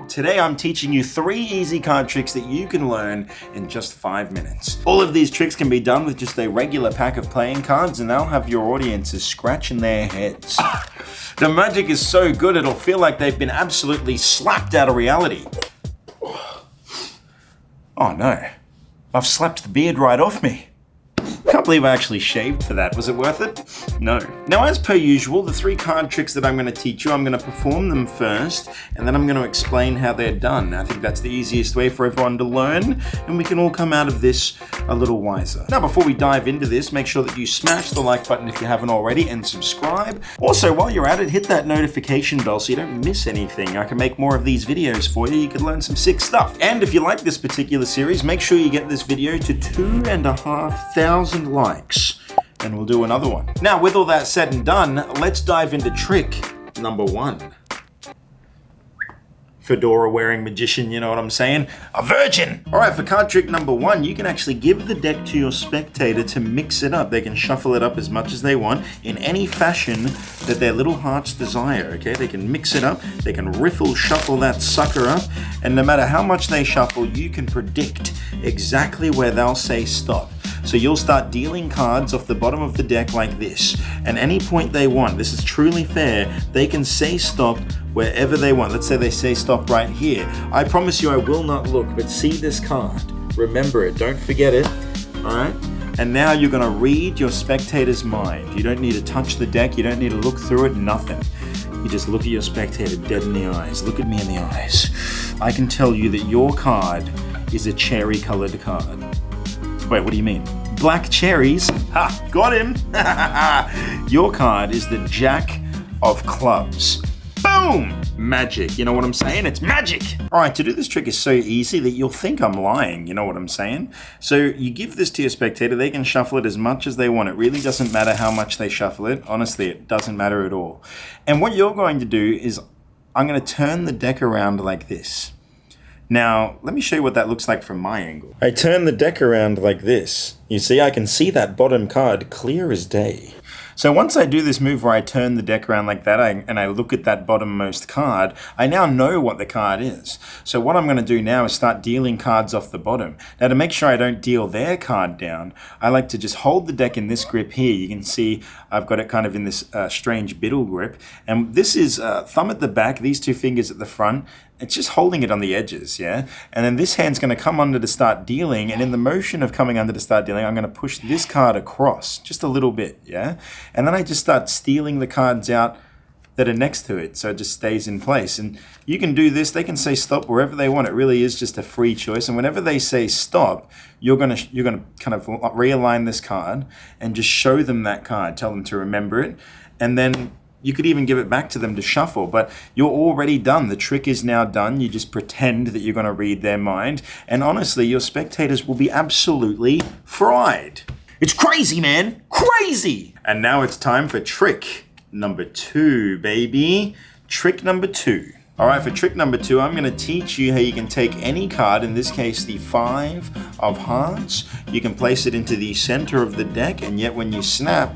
Today I'm teaching you 3 easy card tricks that you can learn in just 5 minutes. All of these tricks can be done with just a regular pack of playing cards and they'll have your audiences scratching their heads. The magic is so good it'll feel like they've been absolutely slapped out of reality. Oh no, I've slapped the beard right off me. Can't believe I actually shaved for that. Was it worth it? No. Now, as per usual, the 3 card tricks that I'm going to teach you, I'm going to perform them first, and then I'm going to explain how they're done. I think that's the easiest way for everyone to learn, and we can all come out of this a little wiser. Now, before we dive into this, make sure that you smash the like button if you haven't already, and subscribe. Also, while you're at it, hit that notification bell so you don't miss anything. I can make more of these videos for you. You can learn some sick stuff. And if you like this particular series, make sure you get this video to 2,500 likes, and we'll do another one. Now, with all that said and done, let's dive into trick number 1. Fedora wearing magician, you know what I'm saying? A virgin! Alright, for card trick number 1, you can actually give the deck to your spectator to mix it up. They can shuffle it up as much as they want in any fashion that their little hearts desire, okay? They can mix it up, they can riffle shuffle that sucker up, and no matter how much they shuffle, you can predict exactly where they'll say stop. So you'll start dealing cards off the bottom of the deck like this. And any point they want, this is truly fair, they can say stop wherever they want. Let's say they say stop right here. I promise you I will not look, but see this card. Remember it, don't forget it, all right? And now you're gonna read your spectator's mind. You don't need to touch the deck, you don't need to look through it, nothing. You just look at your spectator dead in the eyes. Look at me in the eyes. I can tell you that your card is a cherry-colored card. Wait, what do you mean? Black cherries? Ha! Got him! Your card is the Jack of Clubs. Boom! Magic. You know what I'm saying? It's magic! Alright, to do this trick is so easy that you'll think I'm lying. You know what I'm saying? So you give this to your spectator, they can shuffle it as much as they want. It really doesn't matter how much they shuffle it. Honestly, it doesn't matter at all. And what you're going to do is, I'm going to turn the deck around like this. Now, let me show you what that looks like from my angle. I turn the deck around like this. You see, I can see that bottom card clear as day. So once I do this move where I turn the deck around like that and I look at that bottommost card, I now know what the card is. So what I'm going to do now is start dealing cards off the bottom. Now, to make sure I don't deal their card down, I like to just hold the deck in this grip here. You can see I've got it kind of in this strange biddle grip. And this is thumb at the back, these 2 fingers at the front. It's just holding it on the edges, yeah? And then this hand's going to come under to start dealing, and in the motion of coming under to start dealing, I'm going to push this card across, just a little bit, yeah? And then I just start stealing the cards out that are next to it, so it just stays in place. And you can do this, they can say stop wherever they want. It really is just a free choice, and whenever they say stop, you're gonna kind of realign this card and just show them that card, tell them to remember it, and then you could even give it back to them to shuffle, but you're already done. The trick is now done. You just pretend that you're going to read their mind. And honestly, your spectators will be absolutely fried. It's crazy, man. Crazy! And now it's time for trick number 2, baby. Trick number 2. All right, for trick number 2, I'm going to teach you how you can take any card, in this case, the 5 of hearts. You can place it into the center of the deck, and yet when you snap,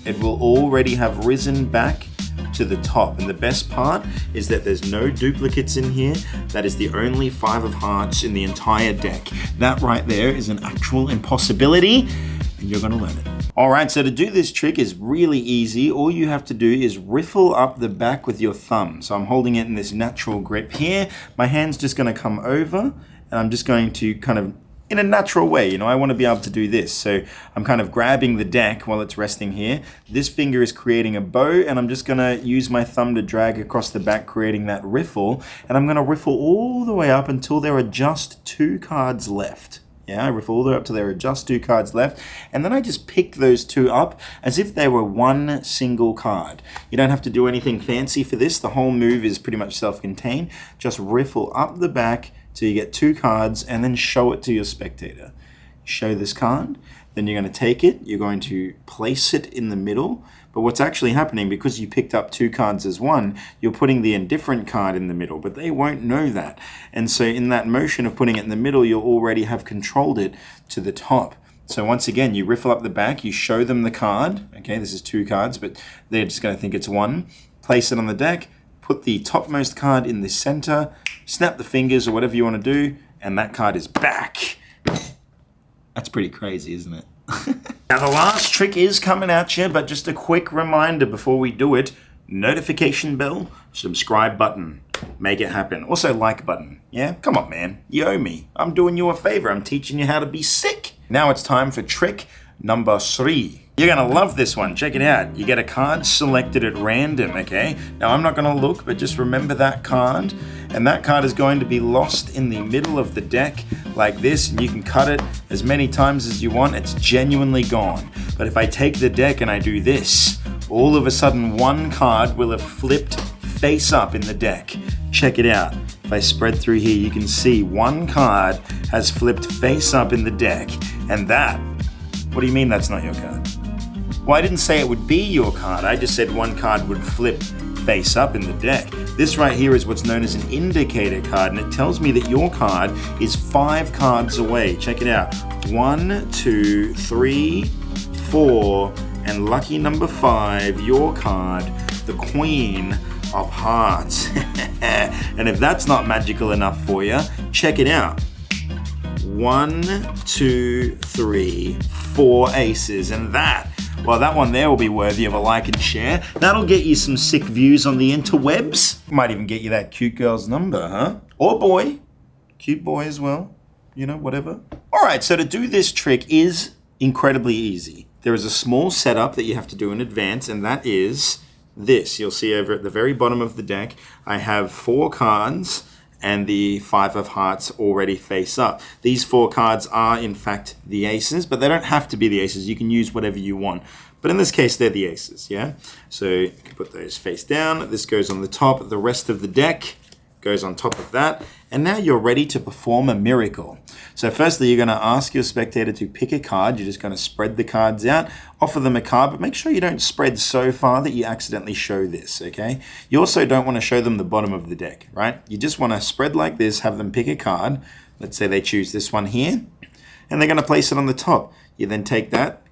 it will already have risen back to the top. And the best part is that there's no duplicates in here. That is the only 5 of hearts in the entire deck. That right there is an actual impossibility, and you're gonna learn it. All right, so to do this trick is really easy. All you have to do is riffle up the back with your thumb. So I'm holding it in this natural grip here. My hand's just gonna come over, and I'm just going to kind of, in a natural way, you know, I want to be able to do this. So I'm kind of grabbing the deck while it's resting here. This finger is creating a bow, and I'm just going to use my thumb to drag across the back, creating that riffle. And I'm going to riffle all the way up until there are just 2 cards left. Yeah, I riffle all the way up till there are just 2 cards left. And then I just pick those 2 up as if they were one single card. You don't have to do anything fancy for this. The whole move is pretty much self-contained. Just riffle up the back till you get 2 cards, and then show it to your spectator. Show this card, then you're going to take it, you're going to place it in the middle, but what's actually happening, because you picked up 2 cards as one, you're putting the indifferent card in the middle, but they won't know that. And so in that motion of putting it in the middle, you'll already have controlled it to the top. So once again, you riffle up the back, you show them the card, okay, this is 2 cards, but they're just going to think it's 1, place it on the deck, put the topmost card in the center, snap the fingers or whatever you want to do, and that card is back. That's pretty crazy, isn't it? Now the last trick is coming at you, but just a quick reminder before we do it, notification bell, subscribe button, make it happen. Also like button, yeah? Come on, man, you owe me. I'm doing you a favor, I'm teaching you how to be sick. Now it's time for trick number 3. You're gonna love this one, check it out. You get a card selected at random, okay? Now I'm not gonna look, but just remember that card, and that card is going to be lost in the middle of the deck like this, and you can cut it as many times as you want, it's genuinely gone. But if I take the deck and I do this, all of a sudden one card will have flipped face up in the deck. Check it out. If I spread through here, you can see one card has flipped face up in the deck, and that, what do you mean that's not your card? Well, I didn't say it would be your card, I just said one card would flip face up in the deck. This right here is what's known as an indicator card, and it tells me that your card is 5 cards away. Check it out. 1, 2, 3, 4, and lucky number 5, your card, the Queen of Hearts. And if that's not magical enough for you, check it out. 1, 2, 3, 4 aces, and that, well, that one there will be worthy of a like and share. That'll get you some sick views on the interwebs. Might even get you that cute girl's number, huh? Or boy. Cute boy as well. You know, whatever. All right, so to do this trick is incredibly easy. There is a small setup that you have to do in advance, and that is this. You'll see over at the very bottom of the deck, I have 4 cards and the 5 of hearts already face up. These 4 cards are in fact the aces, but they don't have to be the aces. You can use whatever you want. But in this case, they're the aces, yeah? So you can put those face down. This goes on the top. The rest of the deck goes on top of that. And now you're ready to perform a miracle. So firstly, you're gonna ask your spectator to pick a card. You're just gonna spread the cards out, offer them a card, but make sure you don't spread so far that you accidentally show this, okay? You also don't wanna show them the bottom of the deck, right? You just wanna spread like this, have them pick a card. Let's say they choose this one here, and they're gonna place it on the top. You then take that,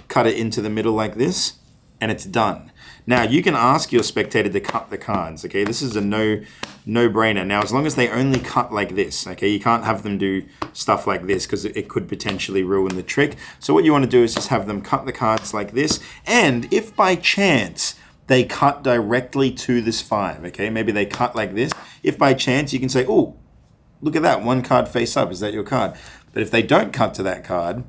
cut it into the middle like this, and it's done. Now, you can ask your spectator to cut the cards, okay? This is a no-brainer. Now, as long as they only cut like this, okay? You can't have them do stuff like this because it could potentially ruin the trick. So what you want to do is just have them cut the cards like this. And if by chance they cut directly to this 5, okay? Maybe they cut like this. If by chance you can say, oh, look at that, 1 card face up. Is that your card? But if they don't cut to that card,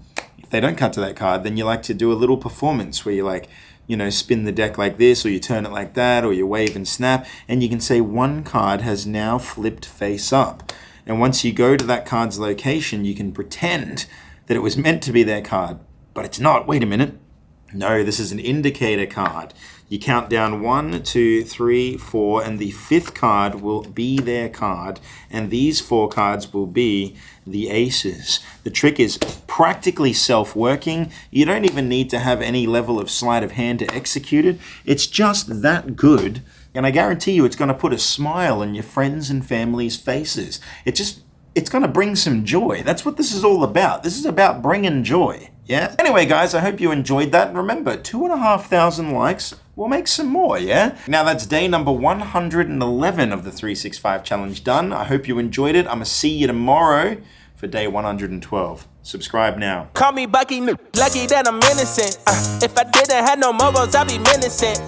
then you like to do a little performance where you like, you know, spin the deck like this, or you turn it like that, or you wave and snap, and you can say 1 card has now flipped face up. And once you go to that card's location, you can pretend that it was meant to be their card, but it's not. Wait a minute. No, this is an indicator card. You count down 1, 2, 3, 4, and the 5th card will be their card, and these 4 cards will be the aces. The trick is practically self-working. You don't even need to have any level of sleight of hand to execute it. It's just that good, and I guarantee you it's going to put a smile on your friends and family's faces. It's going to bring some joy. That's what this is all about. This is about bringing joy. Yeah? Anyway, guys, I hope you enjoyed that. Remember, 2,500 likes, we'll make some more, yeah? Now, that's day number 111 of the 365 challenge done. I hope you enjoyed it. I'm gonna see you tomorrow for day 112. Subscribe now. Call me Bucky, lucky that I'm innocent. If I didn't have no morals, I'd be menacing.